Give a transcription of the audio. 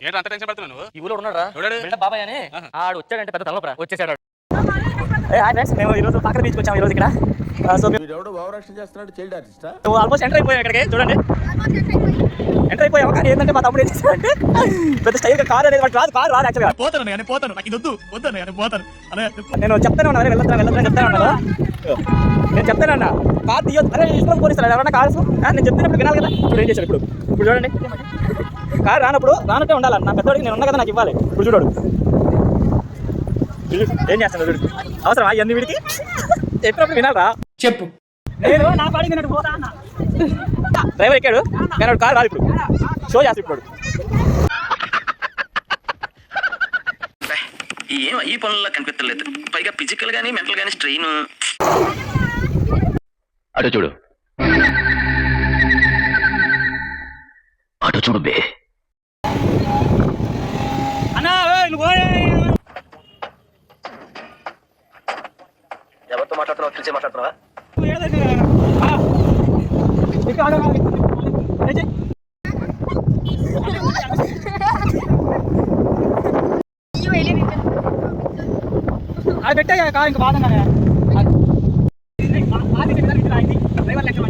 ఏంటి అంత టెన్షన్ పడుతున్నావు నువ్వు? ఈ ఊళ్ళో ఉన్నాడా చూడాడు బిల్డప్ బాబాయ్ అని ఆడు వచ్చాడంటే పెద్ద తలనొప్పరా వచ్చేసాడు. హాయ్ ఫ్రెండ్స్, మేము ఈరోజు కాకర బీచ్కి వచ్చాము ఈరోజు ఇక్కడ. సో ఎవడో భావరక్షణ చేస్తున్నాడు, చైల్డ్ ఆర్టిస్టా? ఆల్మోస్ట్ ఎంటర్ అయిపోయాం ఇక్కడికి. చూడండి ఎంటర్ అయిపోయాము. కానీ ఏంటంటే మా తమ్ముడు ఏం చేశాడంటే పెద్ద స్టైల్గా కార్ అనేది రాదు యాక్చువల్గా. నేను చెప్తానే ఉన్నాను వెళ్ళొద్దని చెప్తానే ఉన్నాను. నేను చెప్తానన్నా కార్ తీయొద్దు. అరే ఇష్టం పోలీసులు ఎవరన్నా కార్స్ నేను చెప్తున్నప్పుడు వినాలి కదా. ఇప్పుడు ఏం చేశాడు ఇప్పుడు చూడండి. కార్ రానట్టే ఉండాలి. నా పెద్దవాడికి నేను ఉన్నా కదా, నాకు ఇవ్వాలి. ఇప్పుడు చూడు ఏం చేస్తాను. చూడు అవసరం ఇవన్నీ వీడికి చెప్పినప్పుడు వినాలరా. చెప్పు. నేను నా పాడికి నేను పోతా అన్న. డ్రైవర్ ఎక్కాడు కానీ కార్ రాదు. ఇప్పుడు షో చేస్తాడు. ఇప్పుడు ఏం ఈ పనుల్లో కనిపించలేదు. పైగా ఫిజికల్ గానీ మెంటల్ గానీ స్ట్రెయిన్. అటు చూడు బే. అన్నా ఎవరితో మాట్లాడుతున్నావు? తెలిసే మాట్లాడుతున్నావా? అది పెట్టే కాదు ఇంకా బాధంగానే డ్రైవర్ లెక్క